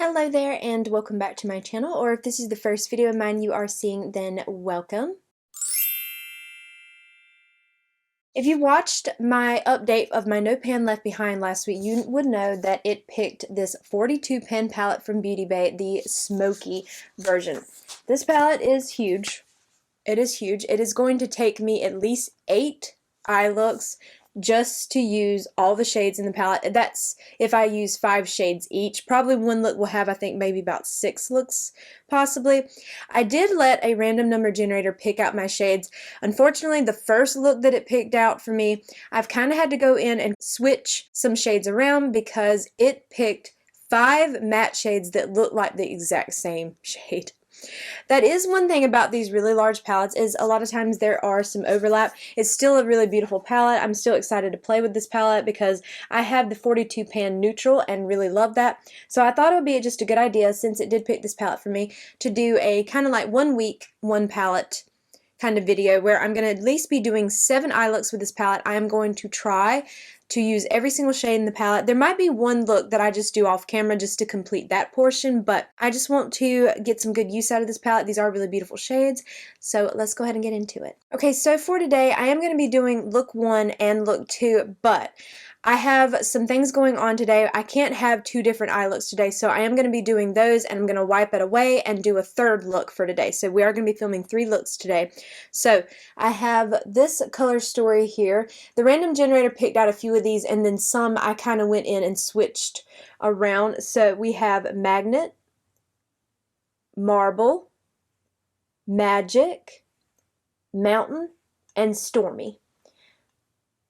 Hello there and welcome back to my channel, or if this is the first video of mine you are seeing, then welcome. If you watched my update of my No Pan Left Behind last week, you would know that it picked this 42 pen palette from Beauty Bay, the Smoky version. This palette is huge. It is huge. It is going to take me at least 8 eye looks just to use all the shades in the palette. That's if I use 5 shades each. Probably one look will have, I think, maybe about 6 looks, possibly. I did let a random number generator pick out my shades. Unfortunately, the first look that it picked out for me, I've kind of had to go in and switch some shades around because it picked 5 matte shades that look like the exact same shade. That is one thing about these really large palettes, is a lot of times there are some overlap. It's still a really beautiful palette. I'm still excited to play with this palette because I have the 42 pan neutral and really love that. So I thought it would be just a good idea, since it did pick this palette for me, to do a kind of like 1 week, 1 palette kind of video where I'm going to at least be doing 7 eye looks with this palette. I am going to try to use every single shade in the palette. There might be one look that I just do off camera just to complete that portion, but I just want to get some good use out of this palette. These are really beautiful shades, so let's go ahead and get into it. Okay, so for today, I am going to be doing look 1 and look 2, but I have some things going on today. I can't have 2 different eye looks today, so I am going to be doing those, and I'm going to wipe it away and do a 3rd look for today. So we are going to be filming 3 looks today. So I have this color story here. The random generator picked out a few of these, and then some I kind of went in and switched around. So we have Magnet, Marble, Magic, Mountain, and Stormy.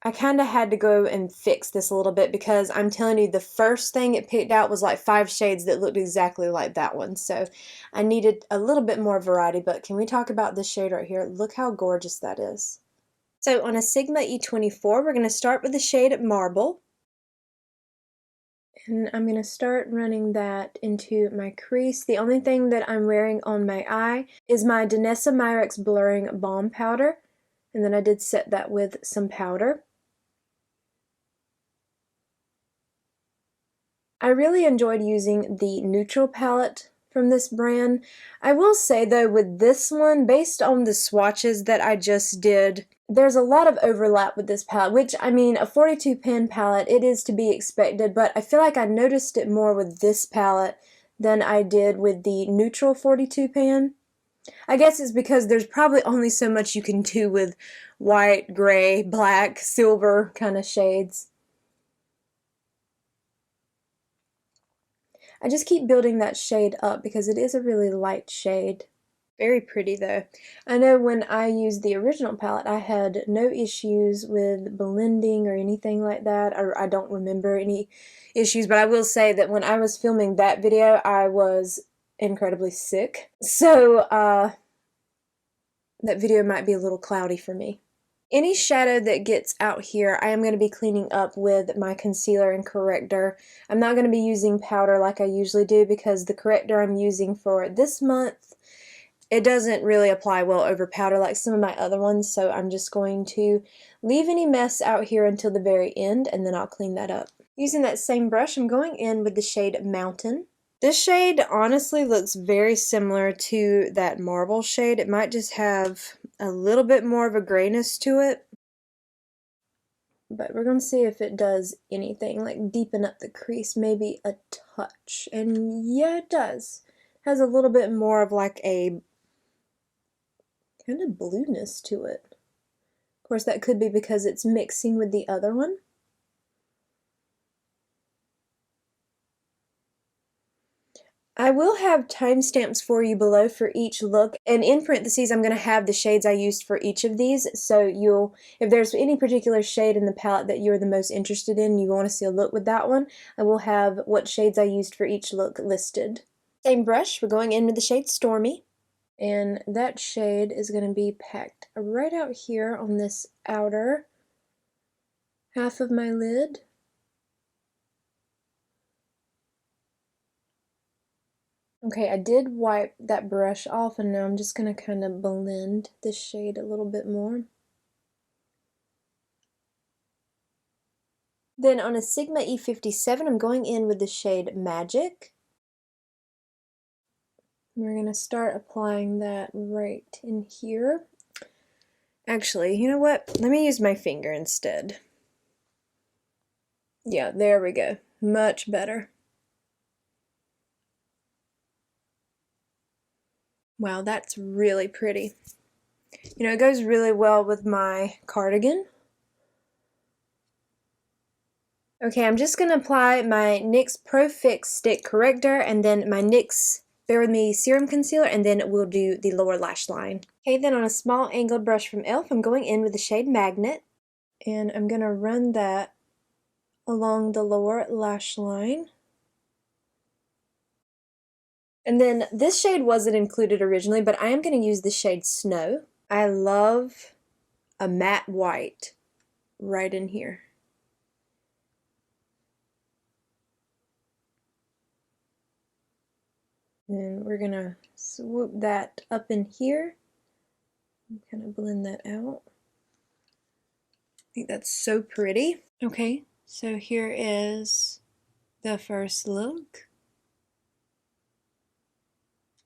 I kind of had to go and fix this a little bit because I'm telling you, the first thing it picked out was like 5 shades that looked exactly like that one. So I needed a little bit more variety, but can we talk about this shade right here? Look how gorgeous that is. So on a Sigma E24, we're going to start with the shade Marble. And I'm going to start running that into my crease. The only thing that I'm wearing on my eye is my Danessa Myricks Blurring Balm Powder. And then I did set that with some powder. I really enjoyed using the neutral palette from this brand. I will say though, with this one, based on the swatches that I just did, there's a lot of overlap with this palette, which, I mean, a 42 pen palette, it is to be expected, but I feel like I noticed it more with this palette than I did with the neutral 42 pan. I guess it's because there's probably only so much you can do with white, gray, black, silver kind of shades. I just keep building that shade up because it is a really light shade. Very pretty though. I know when I used the original palette, I had no issues with blending or anything like that. Or I don't remember any issues, but I will say that when I was filming that video, I was incredibly sick. So that video might be a little cloudy for me. Any shadow that gets out here, I am going to be cleaning up with my concealer and corrector. I'm not going to be using powder like I usually do because the corrector I'm using for this month, it doesn't really apply well over powder like some of my other ones, so I'm just going to leave any mess out here until the very end, and then I'll clean that up. Using that same brush, I'm going in with the shade Mountain. This shade honestly looks very similar to that Marble shade. It might just have a little bit more of a grayness to it. But we're going to see if it does anything, like deepen up the crease, maybe a touch. And yeah, it does. It has a little bit more of like a kind of blueness to it. Of course, that could be because it's mixing with the other one. I will have timestamps for you below for each look, and in parentheses I'm going to have the shades I used for each of these, so if there's any particular shade in the palette that you're the most interested in, you want to see a look with that one, I will have what shades I used for each look listed. Same brush, we're going in with the shade Stormy, and that shade is going to be packed right out here on this outer half of my lid. Okay, I did wipe that brush off, and now I'm just going to kind of blend this shade a little bit more. Then on a Sigma E57, I'm going in with the shade Magic. We're going to start applying that right in here. Actually, you know what? Let me use my finger instead. Yeah, there we go. Much better. Wow, that's really pretty. You know, it goes really well with my cardigan. Okay, I'm just going to apply my NYX Pro Fix Stick Corrector and then my NYX Bear With Me Serum Concealer, and then we'll do the lower lash line. Okay, then on a small angled brush from e.l.f., I'm going in with the shade Magnet, and I'm going to run that along the lower lash line. And then this shade wasn't included originally, but I am going to use the shade Snow. I love a matte white right in here. And we're going to swoop that up in here and kind of blend that out. I think that's so pretty. Okay, so here is the first look.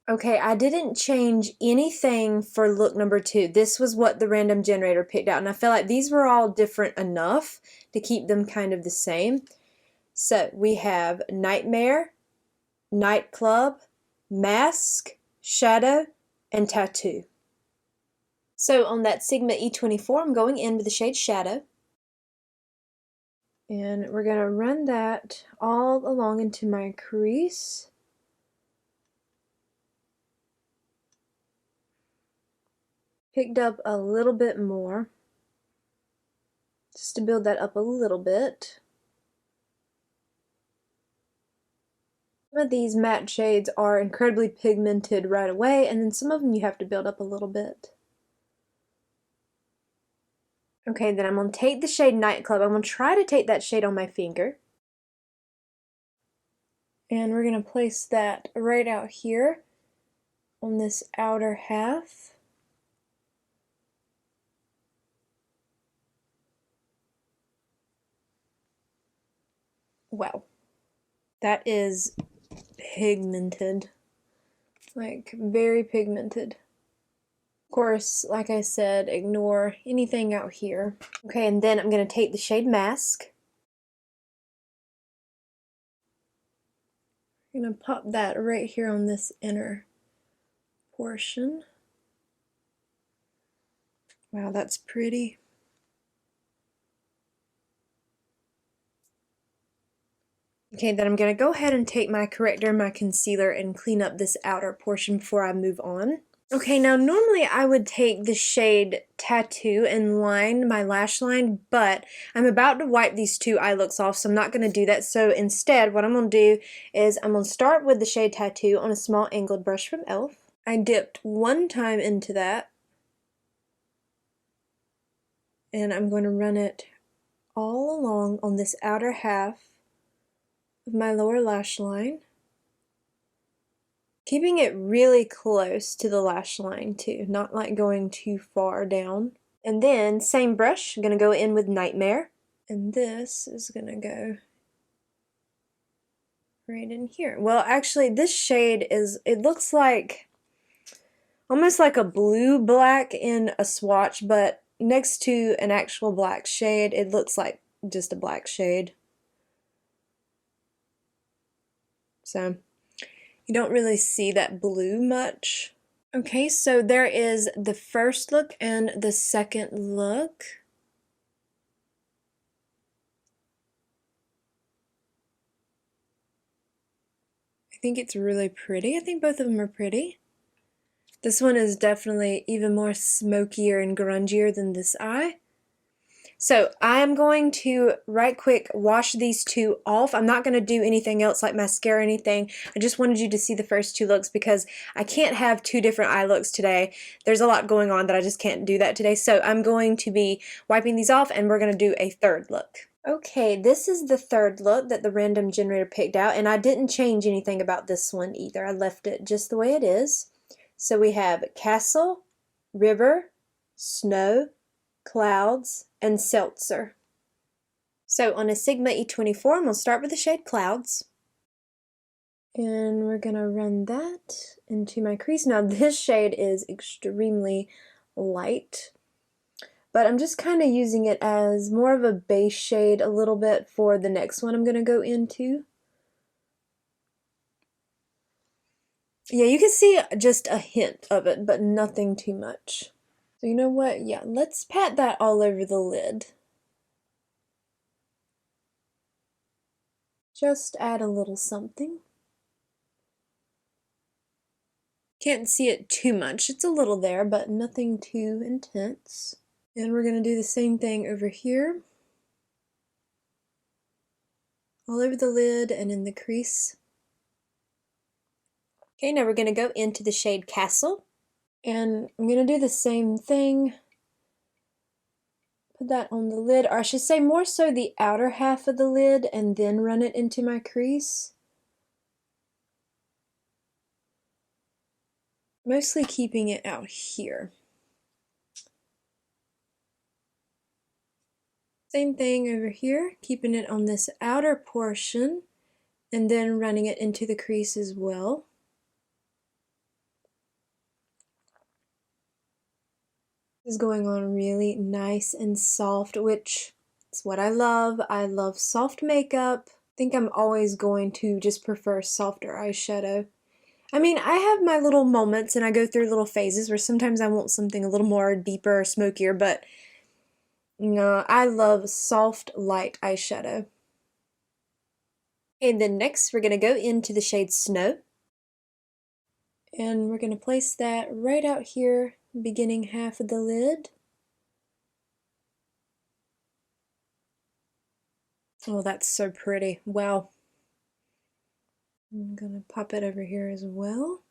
Okay, I didn't change anything for look number 2. This was what the random generator picked out, and I felt like these were all different enough to keep them kind of the same. So we have Nightmare, Nightclub, Mask, Shadow, and Tattoo. So on that Sigma E24, I'm going in with the shade Shadow. And we're going to run that all along into my crease. Picked up a little bit more, just to build that up a little bit. Some of these matte shades are incredibly pigmented right away, and then some of them you have to build up a little bit. Okay, then I'm going to take the shade Nightclub. I'm going to try to take that shade on my finger. And we're going to place that right out here on this outer half. Wow, that is pigmented, like very pigmented. Of course, like I said, ignore anything out here. Okay, and then I'm going to take the shade Mask. I'm going to pop that right here on this inner portion. Wow, that's pretty. Okay, then I'm going to go ahead and take my corrector and my concealer and clean up this outer portion before I move on. Okay, now normally I would take the shade Tattoo and line my lash line, but I'm about to wipe these two eye looks off, so I'm not going to do that. So instead, what I'm going to do is I'm going to start with the shade Tattoo on a small angled brush from e.l.f. I dipped one time into that, and I'm going to run it all along on this outer half of my lower lash line, keeping it really close to the lash line too, not like going too far down. And then same brush, I'm going to go in with Nightmare, and this is going to go right in here. Well, actually this shade is, it looks like almost like a blue black in a swatch, but next to an actual black shade it looks like just a black shade. So you don't really see that blue much. Okay, so there is the first look and the second look. I think it's really pretty. I think both of them are pretty. This one is definitely even more smokier and grungier than this eye. So I am going to right quick wash these two off. I'm not going to do anything else like mascara or anything. I just wanted you to see the first two looks because I can't have two different eye looks today. There's a lot going on that I just can't do that today. So I'm going to be wiping these off and we're going to do a third look. Okay, this is the third look that the random generator picked out, and I didn't change anything about this one either. I left it just the way it is. So we have Castle, River, Snow, Clouds, and Seltzer. So on a Sigma E24, I'm going to start with the shade Clouds. And we're gonna run that into my crease. Now this shade is extremely light, but I'm just kind of using it as more of a base shade a little bit for the next one I'm gonna go into. Yeah, you can see just a hint of it, but nothing too much. So you know what? Yeah, let's pat that all over the lid. Just add a little something. Can't see it too much. It's a little there, but nothing too intense. And we're going to do the same thing over here. All over the lid and in the crease. Okay, now we're going to go into the shade Castle. And I'm going to do the same thing. Put that on the lid, or I should say more so the outer half of the lid, and then run it into my crease. Mostly keeping it out here. Same thing over here, keeping it on this outer portion, and then running it into the crease as well. This is going on really nice and soft, which is what I love. I love soft makeup. I think I'm always going to just prefer softer eyeshadow. I mean, I have my little moments and I go through little phases where sometimes I want something a little more deeper or smokier, but no, I love soft, light eyeshadow. And then next we're going to go into the shade Snow. And we're going to place that right out here, beginning half of the lid. Oh, that's so pretty. Wow. I'm gonna pop it over here as well.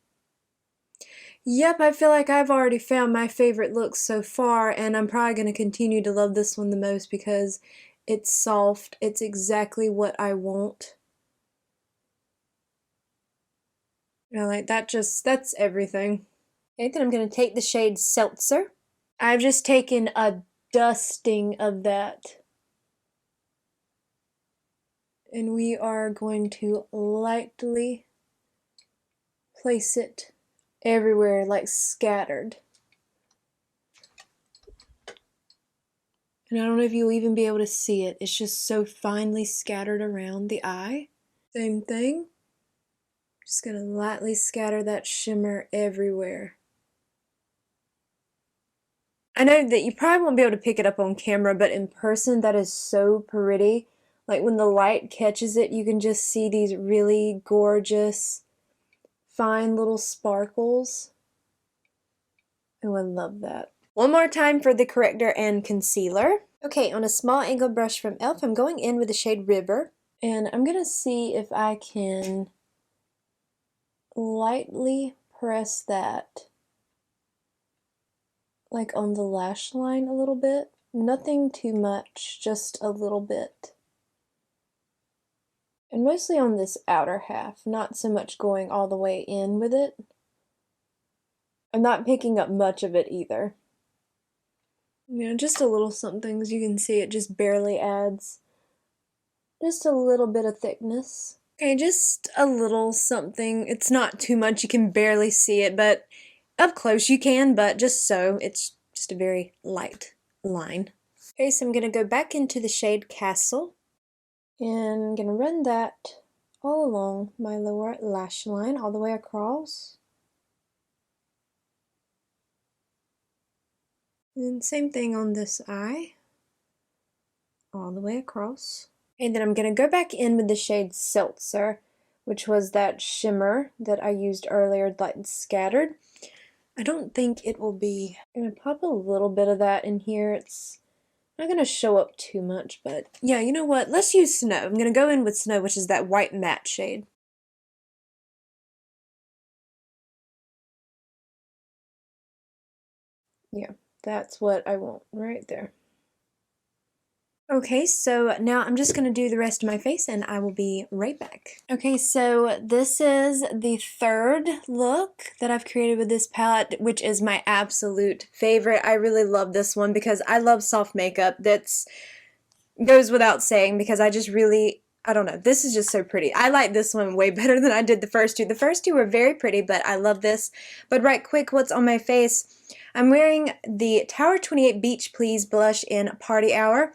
Yep, I feel like I've already found my favorite look so far, and I'm probably going to continue to love this one the most because it's soft. It's exactly what I want. I like that, that's everything. Okay, then I'm going to take the shade Seltzer. I've just taken a dusting of that. And we are going to lightly place it everywhere, like scattered. And I don't know if you'll even be able to see it. It's just so finely scattered around the eye. Same thing. Just gonna lightly scatter that shimmer everywhere. I know that you probably won't be able to pick it up on camera, but in person that is so pretty. Like when the light catches it, you can just see these really gorgeous, fine little sparkles. Oh, I love that. One more time for the corrector and concealer. Okay, on a small angled brush from e.l.f., I'm going in with the shade River, and I'm gonna see if I can lightly press that like on the lash line a little bit. Nothing too much, just a little bit. And mostly on this outer half, not so much going all the way in with it. I'm not picking up much of it either. You know, just a little something, as you can see, it just barely adds just a little bit of thickness. Okay, just a little something. It's not too much, you can barely see it, but up close you can, but just so. It's just a very light line. Okay, so I'm going to go back into the shade Castle, and I'm going to run that all along my lower lash line, all the way across. And same thing on this eye, all the way across. And then I'm going to go back in with the shade Seltzer, which was that shimmer that I used earlier, like scattered. I don't think it will be. I'm going to pop a little bit of that in here. It's not going to show up too much, but yeah, you know what? Let's use Snow. I'm going to go in with Snow, which is that white matte shade. Yeah, that's what I want right there. Okay, so now I'm just going to do the rest of my face and I will be right back. Okay, so this is the third look that I've created with this palette, which is my absolute favorite. I really love this one because I love soft makeup. That's goes without saying because I don't know. This is just so pretty. I like this one way better than I did the first two. The first two were very pretty, but I love this. But right quick, what's on my face? I'm wearing the Tower 28 Beach Please blush in Party Hour.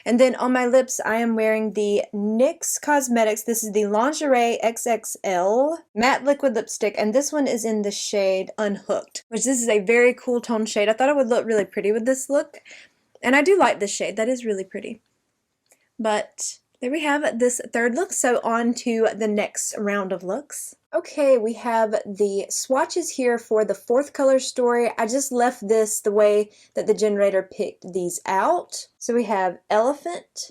And then on my lips, I am wearing the NYX Cosmetics. This is the Lingerie XXL Matte Liquid Lipstick. And this one is in the shade Unhooked, which this is a very cool tone shade. I thought it would look really pretty with this look. And I do like this shade. That is really pretty. But there we have this third look, so on to the next round of looks. Okay, we have the swatches here for the fourth color story. I just left this the way that the generator picked these out. So we have Elephant,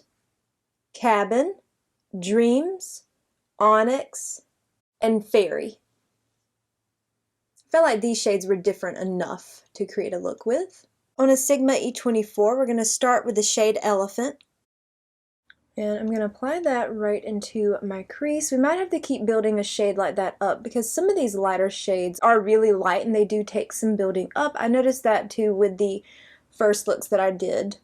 Cabin, Dreams, Onyx, and Fairy. I felt like these shades were different enough to create a look with. On a Sigma E24, we're going to start with the shade Elephant. And I'm going to apply that right into my crease. We might have to keep building a shade like that up because some of these lighter shades are really light and they do take some building up. I noticed that too with the first looks that I did.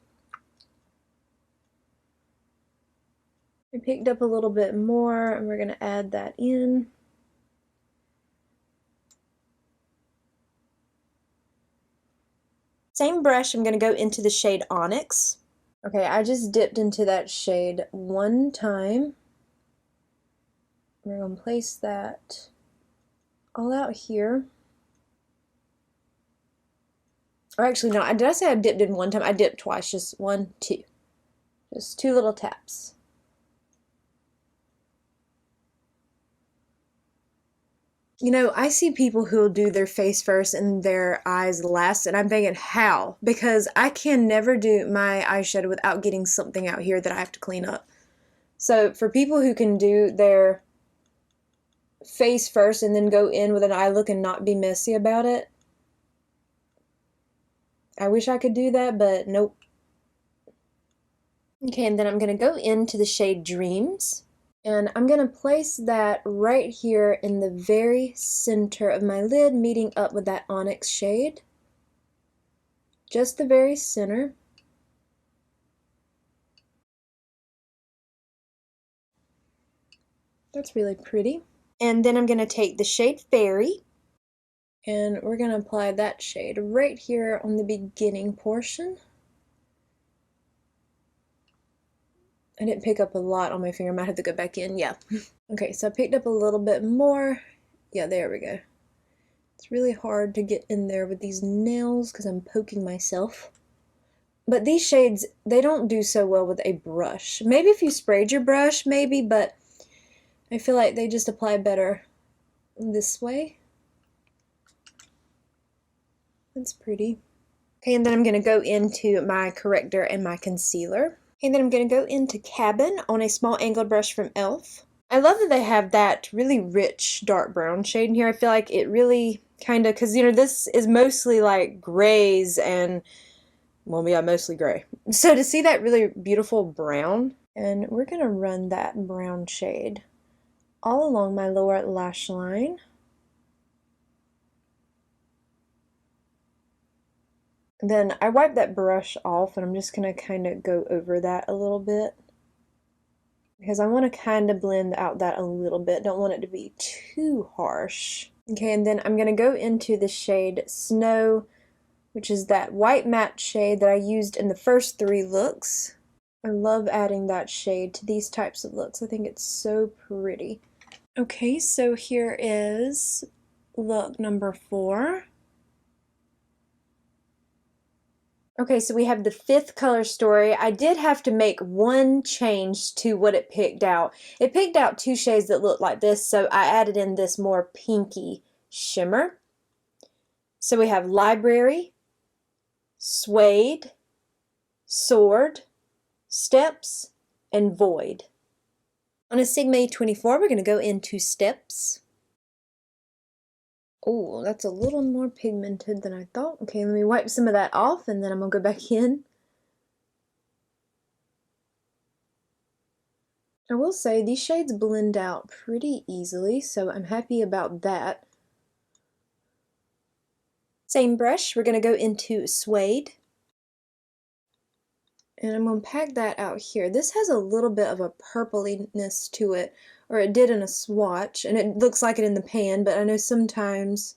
I picked up a little bit more and we're going to add that in. Same brush, I'm going to go into the shade Onyx. Okay, I just dipped into that shade one time. We're going to place that all out here. Or actually, no, did I say I dipped in one time? I dipped twice, just one, two. Just two little taps. You know, I see people who'll do their face first and their eyes last, and I'm thinking, how? Because I can never do my eyeshadow without getting something out here that I have to clean up. So for people who can do their face first and then go in with an eye look and not be messy about it, I wish I could do that, but nope. Okay, and then I'm going to go into the shade Dreams. And I'm going to place that right here in the very center of my lid, meeting up with that Onyx shade. Just the very center. That's really pretty. And then I'm going to take the shade Fairy, and we're going to apply that shade right here on the beginning portion. I didn't pick up a lot on my finger. I might have to go back in. Yeah. Okay, so I picked up a little bit more. Yeah, there we go. It's really hard to get in there with these nails because I'm poking myself. But these shades, they don't do so well with a brush. Maybe if you sprayed your brush, maybe, but I feel like they just apply better this way. That's pretty. Okay, and then I'm going to go into my corrector and my concealer. And then I'm going to go into Cabin on a small angled brush from e.l.f. I love that they have that really rich dark brown shade in here. I feel like it really kind of, because, you know, this is mostly like grays and, well, yeah, mostly gray. So to see that really beautiful brown, and we're going to run that brown shade all along my lower lash line. Then I wipe that brush off and I'm just going to kind of go over that a little bit because I want to kind of blend out that a little bit. Don't want it to be too harsh. Okay, and then I'm going to go into the shade Snow, which is that white matte shade that I used in the first three looks. I love adding that shade to these types of looks. I think it's so pretty. Okay, so here is look number 4. Okay, so we have the 5th color story. I did have to make one change to what it picked out. It picked out 2 shades that looked like this, so I added in this more pinky shimmer. So we have Library, Suede, Sword, Steps, and Void. On a Sigma E24, we're going to go into Steps. Oh, that's a little more pigmented than I thought. Okay, let me wipe some of that off and then I'm going to go back in. I will say these shades blend out pretty easily, so I'm happy about that. Same brush, we're going to go into Suede. And I'm going to pack that out here. This has a little bit of a purpliness to it, or it did in a swatch, and it looks like it in the pan, but I know sometimes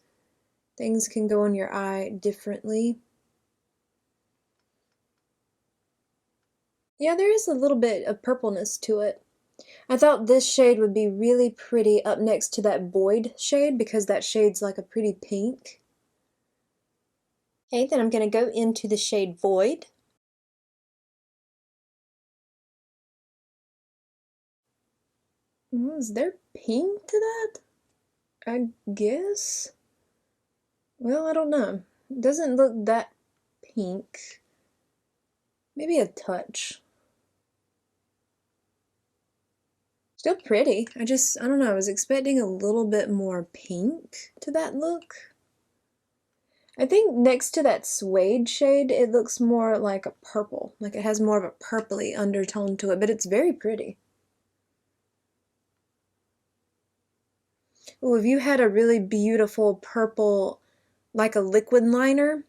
things can go on your eye differently. Yeah, there is a little bit of purpleness to it. I thought this shade would be really pretty up next to that Void shade because that shade's like a pretty pink. Okay, then I'm going to go into the shade Void. Is there pink to that? I guess. Well, I don't know. It doesn't look that pink. Maybe a touch. Still pretty. I don't know, I was expecting a little bit more pink to that look. I think next to that suede shade, it looks more like a purple. Like it has more of a purpley undertone to it, but it's very pretty. Oh, if you had a really beautiful purple, like a liquid liner,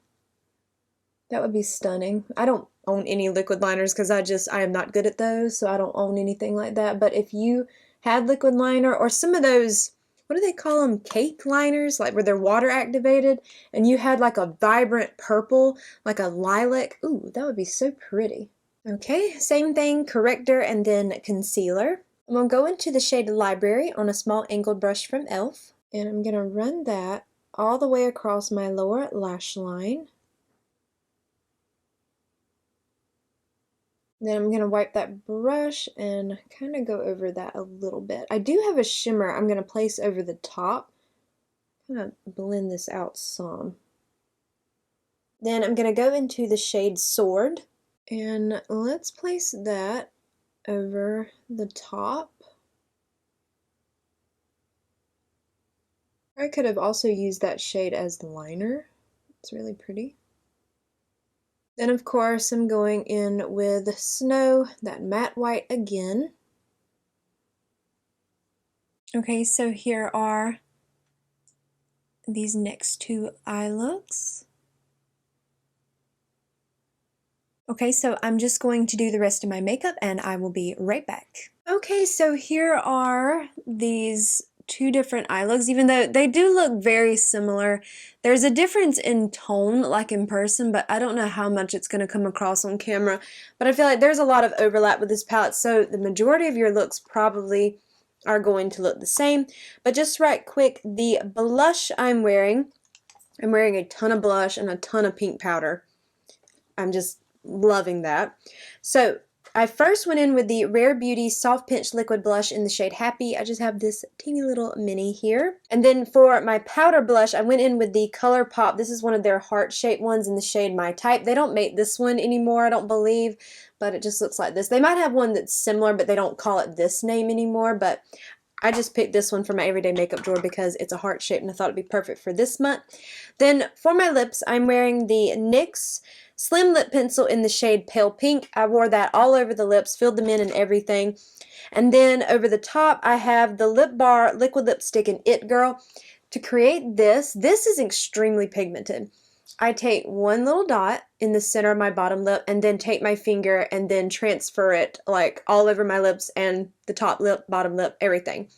that would be stunning. I don't own any liquid liners because I am not good at those, so I don't own anything like that. But if you had liquid liner or some of those, what do they call them? Cake liners, like where they're water activated, and you had like a vibrant purple, like a lilac, ooh, that would be so pretty. Okay, same thing, corrector and then concealer. I'm going to go into the shade Library on a small angled brush from e.l.f. and I'm going to run that all the way across my lower lash line. Then I'm going to wipe that brush and kind of go over that a little bit. I do have a shimmer I'm going to place over the top. Kind of blend this out some. Then I'm going to go into the shade Sword and let's place that over the top. I could have also used that shade as liner. It's really pretty. Then of course I'm going in with Snow, that matte white again. Okay, so here are these next two eye looks. Okay, so I'm just going to do the rest of my makeup and I will be right back. Okay, so here are these two different eye looks, even though they do look very similar. There's a difference in tone, like in person, but I don't know how much it's going to come across on camera. But I feel like there's a lot of overlap with this palette, so the majority of your looks probably are going to look the same. But just right quick, the blush I'm wearing a ton of blush and a ton of pink powder. I'm just loving that. So I first went in with the Rare Beauty Soft Pinch Liquid Blush in the shade Happy. I just have this teeny little mini here. And then for my powder blush, I went in with the ColourPop. This is one of their heart-shaped ones in the shade My Type. They don't make this one anymore, I don't believe, but it just looks like this. They might have one that's similar, but they don't call it this name anymore, but I just picked this one for my everyday makeup drawer because it's a heart shape and I thought it'd be perfect for this month. Then for my lips, I'm wearing the NYX Slim Lip Pencil in the shade Pale Pink. I wore that all over the lips, filled them in and everything. And then over the top, I have the Lip Bar Liquid Lipstick in It Girl. To create this is extremely pigmented. I take one little dot in the center of my bottom lip and then take my finger and then transfer it like all over my lips and the top lip, bottom lip, everything.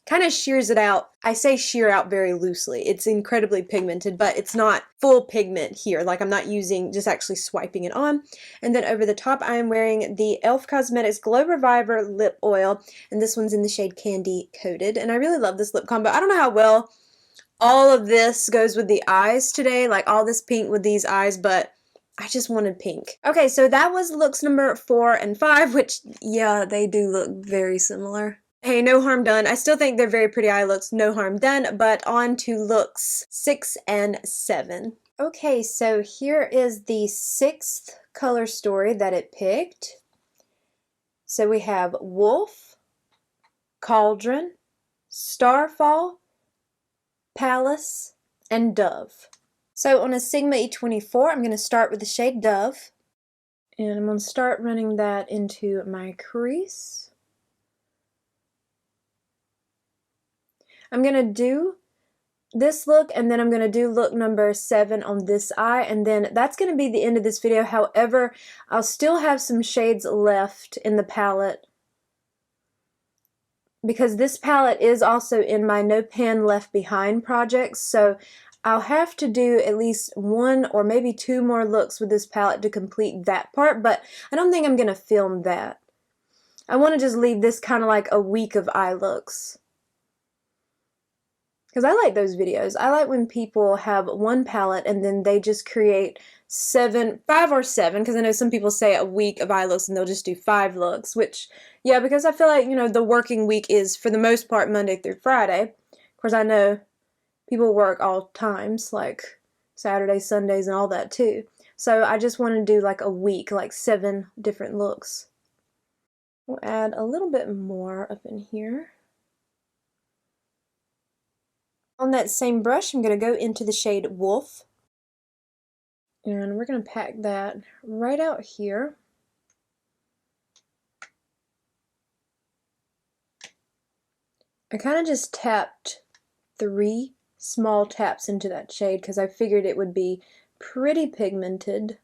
Kind of shears it out. I say shear out very loosely. It's incredibly pigmented, but it's not full pigment here. Like I'm not using, just actually swiping it on. And then over the top, I am wearing the e.l.f. Cosmetics Glow Reviver Lip Oil, and this one's in the shade Candy Coated. And I really love this lip combo. I don't know how well all of this goes with the eyes today, like all this pink with these eyes, but I just wanted pink. Okay, so that was looks number 4 and 5, which, yeah, they do look very similar. Hey, no harm done. I still think they're very pretty eye looks, no harm done, but on to looks 6 and 7. Okay, so here is the 6th color story that it picked. So we have Wolf, Cauldron, Starfall, Palace, and Dove. So on a Sigma E24, I'm going to start with the shade Dove. And I'm going to start running that into my crease. I'm going to do this look, and then I'm going to do look number 7 on this eye, and then that's going to be the end of this video. However, I'll still have some shades left in the palette because this palette is also in my No Pan Left Behind project, so I'll have to do at least 1 or maybe 2 more looks with this palette to complete that part, but I don't think I'm going to film that. I want to just leave this kind of like a week of eye looks. Because I like those videos. I like when people have one palette and then they just create 5 or 7, because I know some people say a week of eye looks and they'll just do 5 looks, which, yeah, because I feel like, you know, the working week is, for the most part, Monday through Friday. Of course, I know people work all times, like Saturdays, Sundays, and all that too. So I just want to do like a week, like 7 different looks. We'll add a little bit more up in here. On that same brush, I'm going to go into the shade Wolf. And we're going to pack that right out here. I kind of just tapped 3 small taps into that shade because I figured it would be pretty pigmented.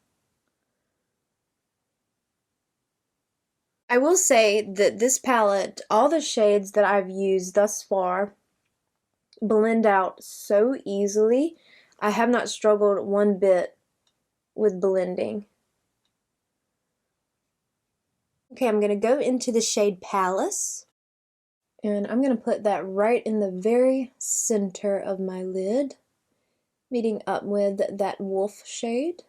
I will say that this palette, all the shades that I've used thus far, blend out so easily. I have not struggled one bit with blending. Okay, I'm going to go into the shade Palace, and I'm going to put that right in the very center of my lid, meeting up with that Wolf shade.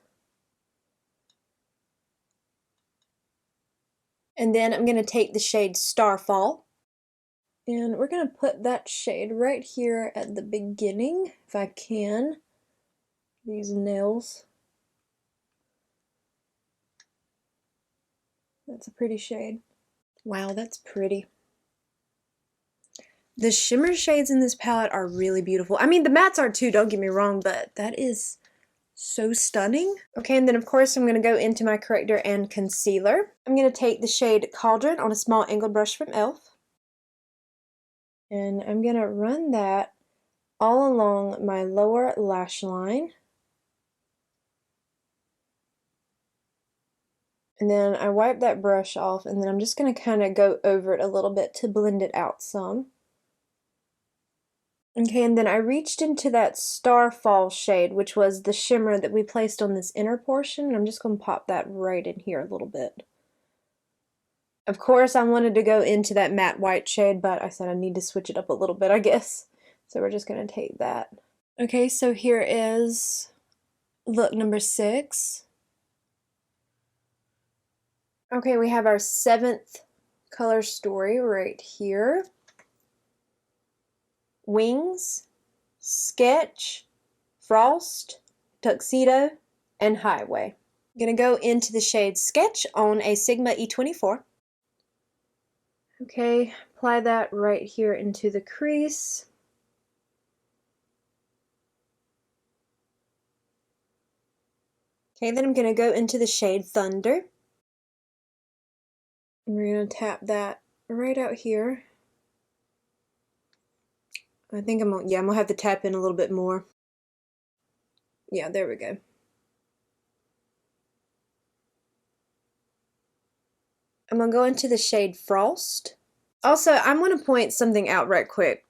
And then I'm going to take the shade Starfall, and we're going to put that shade right here at the beginning, if I can. These nails. That's a pretty shade. Wow, that's pretty. The shimmer shades in this palette are really beautiful. I mean, the mattes are too, don't get me wrong, but that is so stunning. Okay, and then of course I'm going to go into my corrector and concealer. I'm going to take the shade Cauldron on a small angled brush from e.l.f. And I'm going to run that all along my lower lash line. And then I wipe that brush off, and then I'm just going to kind of go over it a little bit to blend it out some. Okay, and then I reached into that Starfall shade, which was the shimmer that we placed on this inner portion, and I'm just going to pop that right in here a little bit. Of course, I wanted to go into that matte white shade, but I said I need to switch it up a little bit, I guess. So we're just going to take that. Okay, so here is look number 6. Okay, we have our 7th color story right here. Wings, Sketch, Frost, Tuxedo, and Highway. I'm going to go into the shade Sketch on a Sigma E24. Okay, apply that right here into the crease. Okay, then I'm going to go into the shade Thunder. We're going to tap that right out here. I think I'm gonna have to tap in a little bit more. Yeah, there we go. I'm gonna go into the shade Frost. Also, I'm gonna point something out right quick.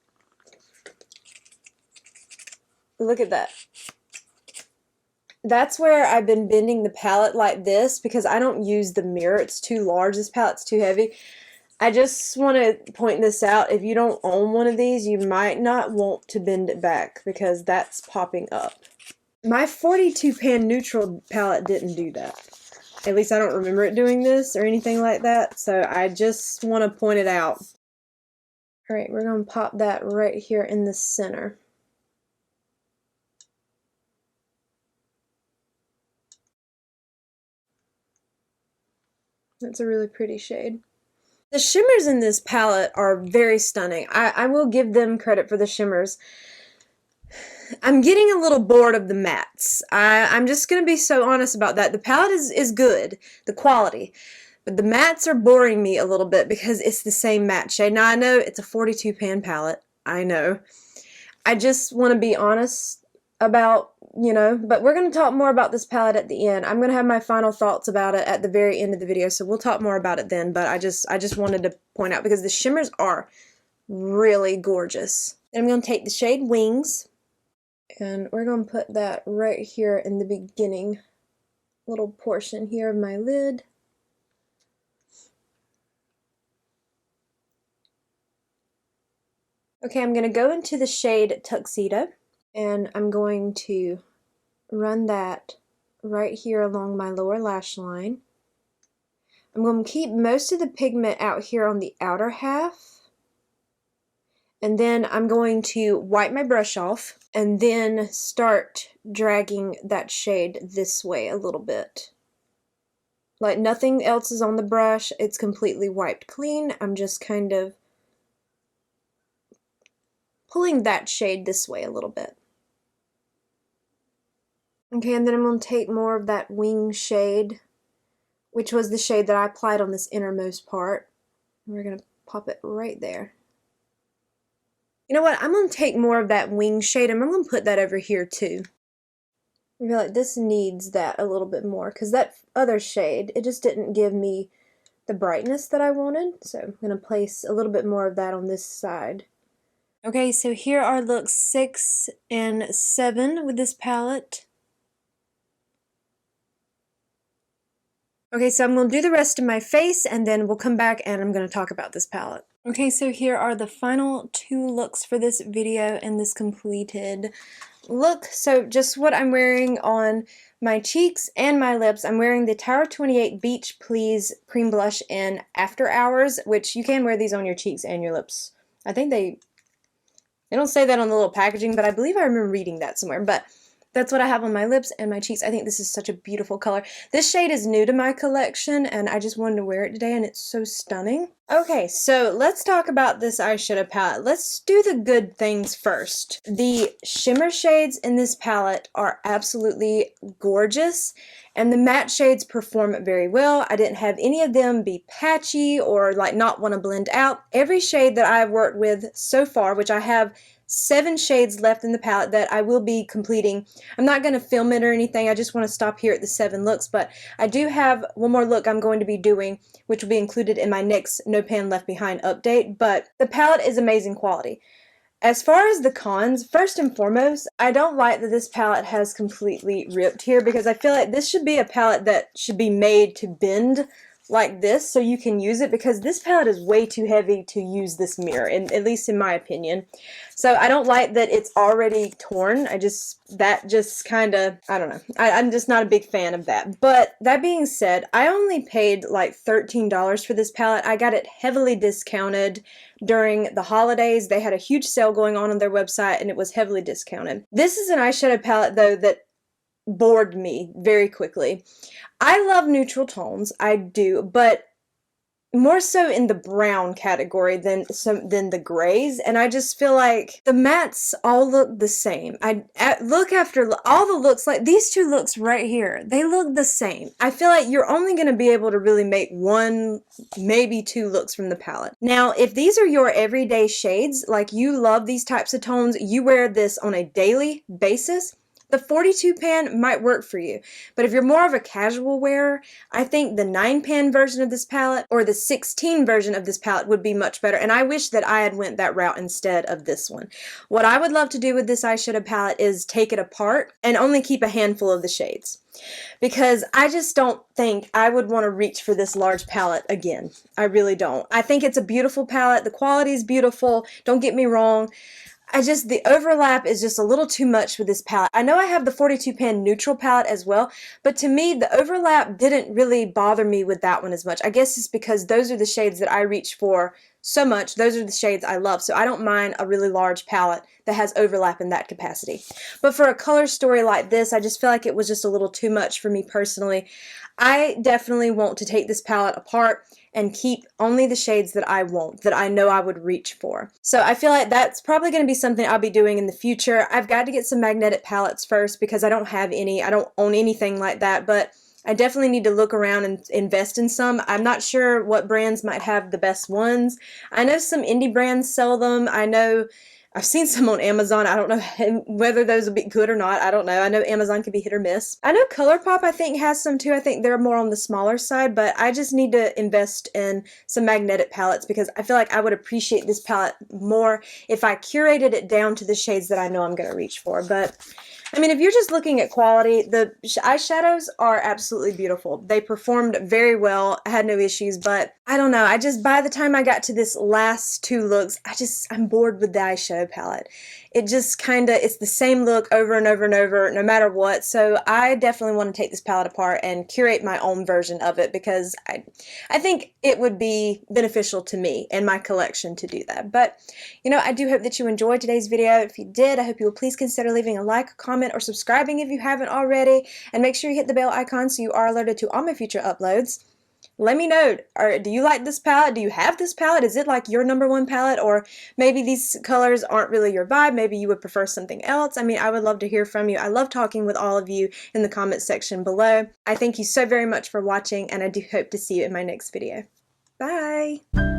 Look at that. That's where I've been bending the palette like this because I don't use the mirror. It's too large. This palette's too heavy. I just want to point this out. If you don't own one of these, you might not want to bend it back because that's popping up. My 42 pan neutral palette didn't do that. At least I don't remember it doing this or anything like that, so I just want to point it out. Alright, we're going to pop that right here in the center. That's a really pretty shade. The shimmers in this palette are very stunning. I will give them credit for the shimmers. I'm getting a little bored of the mattes. I'm just going to be so honest about that. The palette is good, the quality, but the mattes are boring me a little bit because it's the same matte shade. Now I know it's a 42 pan palette. I know. I just want to be honest about, but we're going to talk more about this palette at the end. I'm going to have my final thoughts about it at the very end of the video, so we'll talk more about it then, but I just wanted to point out because the shimmers are really gorgeous. And I'm going to take the shade Wings, and we're going to put that right here in the beginning little portion here of my lid. Okay, I'm going to go into the shade Tuxedo, and I'm going to run that right here along my lower lash line. I'm going to keep most of the pigment out here on the outer half, and then I'm going to wipe my brush off and then start dragging that shade this way a little bit. Like nothing else is on the brush, it's completely wiped clean. I'm just kind of pulling that shade this way a little bit. Okay, and then I'm going to take more of that Wing shade, which was the shade that I applied on this innermost part. We're going to pop it right there. You know what, I'm going to take more of that Wing shade and I'm going to put that over here too. I feel like this needs that a little bit more because that other shade, it just didn't give me the brightness that I wanted. So I'm going to place a little bit more of that on this side. Okay, so here are looks 6 and 7 with this palette. Okay, so I'm going to do the rest of my face and then we'll come back and I'm going to talk about this palette. Okay, so here are the final 2 looks for this video and this completed look. So just what I'm wearing on my cheeks and my lips. I'm wearing the Tower 28 Beach Please Cream Blush in After Hours, which you can wear these on your cheeks and your lips. I think they don't say that on the little packaging, but I believe I remember reading that somewhere. But that's what I have on my lips and my cheeks. I think this is such a beautiful color. This shade is new to my collection, and I just wanted to wear it today, and it's so stunning. Okay, so let's talk about this eyeshadow palette. Let's do the good things first. The shimmer shades in this palette are absolutely gorgeous, and the matte shades perform very well. I didn't have any of them be patchy or like not want to blend out. Every shade that I've worked with so far, which I have 7 shades left in the palette that I will be completing. I'm not going to film it or anything. I just want to stop here at the 7 looks, but I do have one more look I'm going to be doing, which will be included in my next No Pan Left Behind update, but the palette is amazing quality. As far as the cons, first and foremost, I don't like that this palette has completely ripped here because I feel like this should be a palette that should be made to bend like this so you can use it, because this palette is way too heavy to use this mirror, at least in my opinion. So I don't like that it's already torn. That just kind of, I don't know. I'm just not a big fan of that. But that being said, I only paid like $13 for this palette. I got it heavily discounted during the holidays. They had a huge sale going on their website and it was heavily discounted. This is an eyeshadow palette though that bored me very quickly. I love neutral tones, I do, but more so in the brown category than the grays, and I just feel like the mattes all look the same. Look after all the looks, like these 2 looks right here, they look the same. I feel like you're only going to be able to really make 1, maybe 2 looks from the palette. Now, if these are your everyday shades, like you love these types of tones, you wear this on a daily basis, the 42 pan might work for you. But if you're more of a casual wearer, I think the 9 pan version of this palette or the 16 version of this palette would be much better. And I wish that I had went that route instead of this one. What I would love to do with this eyeshadow palette is take it apart and only keep a handful of the shades, because I just don't think I would want to reach for this large palette again. I really don't. I think it's a beautiful palette. The quality is beautiful. Don't get me wrong. The overlap is just a little too much with this palette. I know I have the 42 pan neutral palette as well, but to me, the overlap didn't really bother me with that one as much. I guess it's because those are the shades that I reach for so much. Those are the shades I love, so I don't mind a really large palette that has overlap in that capacity. But for a color story like this, I just feel like it was just a little too much for me personally. I definitely want to take this palette apart and keep only the shades that I want, that I know I would reach for. So I feel like that's probably going to be something I'll be doing in the future. I've got to get some magnetic palettes first because I don't have any. I don't own anything like that, but I definitely need to look around and invest in some. I'm not sure what brands might have the best ones. I know some indie brands sell them. I know I've seen some on Amazon. I don't know whether those will be good or not. I don't know. I know Amazon can be hit or miss. I know ColourPop, I think, has some too. I think they're more on the smaller side, but I just need to invest in some magnetic palettes because I feel like I would appreciate this palette more if I curated it down to the shades that I know I'm going to reach for. But I mean, if you're just looking at quality, the eyeshadows are absolutely beautiful. They performed very well. I had no issues, but I don't know. by the time I got to this last two looks, I'm bored with the eyeshadow palette. It just kind of, it's the same look over and over and over, no matter what. So I definitely want to take this palette apart and curate my own version of it because I think it would be beneficial to me and my collection to do that. But, you know, I do hope that you enjoyed today's video. If you did, I hope you will please consider leaving a like, comment, or subscribing if you haven't already. And make sure you hit the bell icon so you are alerted to all my future uploads. Let me know, do you like this palette? Do you have this palette? Is it like your #1 palette? Or maybe these colors aren't really your vibe. Maybe you would prefer something else. I mean, I would love to hear from you. I love talking with all of you in the comments section below. I thank you so very much for watching, and I do hope to see you in my next video. Bye!